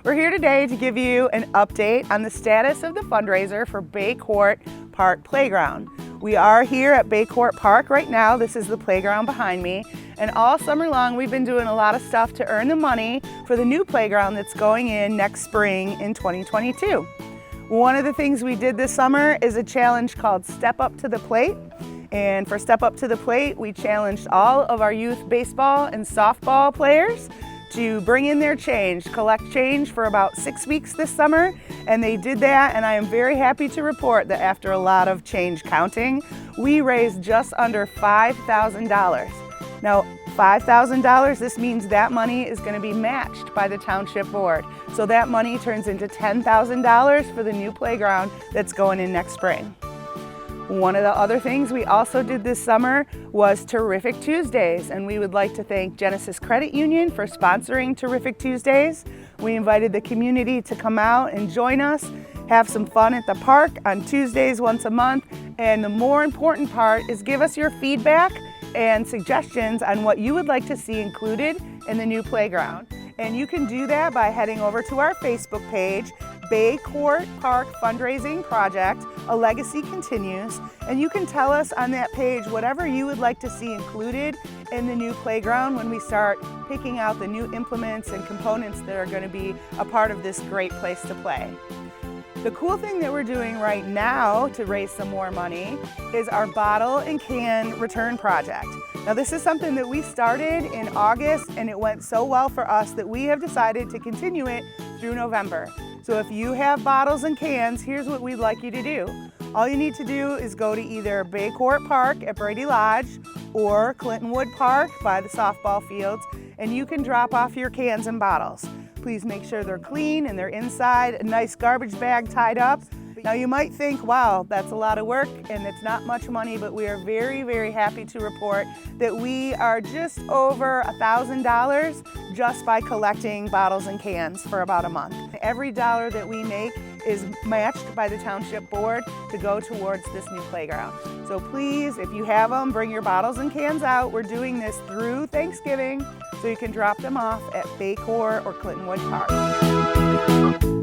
We're here today to give you an update on the status of the fundraiser for Bay Court Park Playground. We are here at Bay Court Park right now. This is the playground behind me. And all summer long, we've been doing a lot of stuff to earn the money for the new playground that's going in next spring in 2022. One of the things we did this summer is a challenge called Step Up to the Plate. And for Step Up to the Plate, we challenged all of our youth baseball and softball players to bring in their change, collect change for about 6 weeks this summer. And they did that, and I am very happy to report that after a lot of change counting, we raised just under $5,000. Now, $5,000, this means that money is going to be matched by the Township Board. So that money turns into $10,000 for the new playground that's going in next spring. One of the other things we also did this summer was Terrific Tuesdays, and we would like to thank Genesis Credit Union for sponsoring Terrific Tuesdays. We invited the community to come out and join us, have some fun at the park on Tuesdays once a month, and the more important part is give us your feedback and suggestions on what you would like to see included in the new playground. And you can do that by heading over to our Facebook page, Bay Court Park Fundraising Project, A Legacy Continues, and you can tell us on that page whatever you would like to see included in the new playground when we start picking out the new implements and components that are going to be a part of this great place to play. The cool thing that we're doing right now to raise some more money is our bottle and can return project. Now, this is something that we started in August, and it went so well for us that we have decided to continue it through November. So if you have bottles and cans, here's what we'd like you to do. All you need to do is go to either Bay Court Park at Brady Lodge or Clintonwood Park by the softball fields, and you can drop off your cans and bottles. Please make sure they're clean and they're inside a nice garbage bag tied up. Now you might think, wow, that's a lot of work and it's not much money, but we are very, very happy to report that we are just over $1,000 just by collecting bottles and cans for about a month. Every dollar that we make is matched by the Township Board to go towards this new playground. So please, if you have them, bring your bottles and cans out. We're doing this through Thanksgiving, so you can drop them off at Bay Court or Clintonwood Park.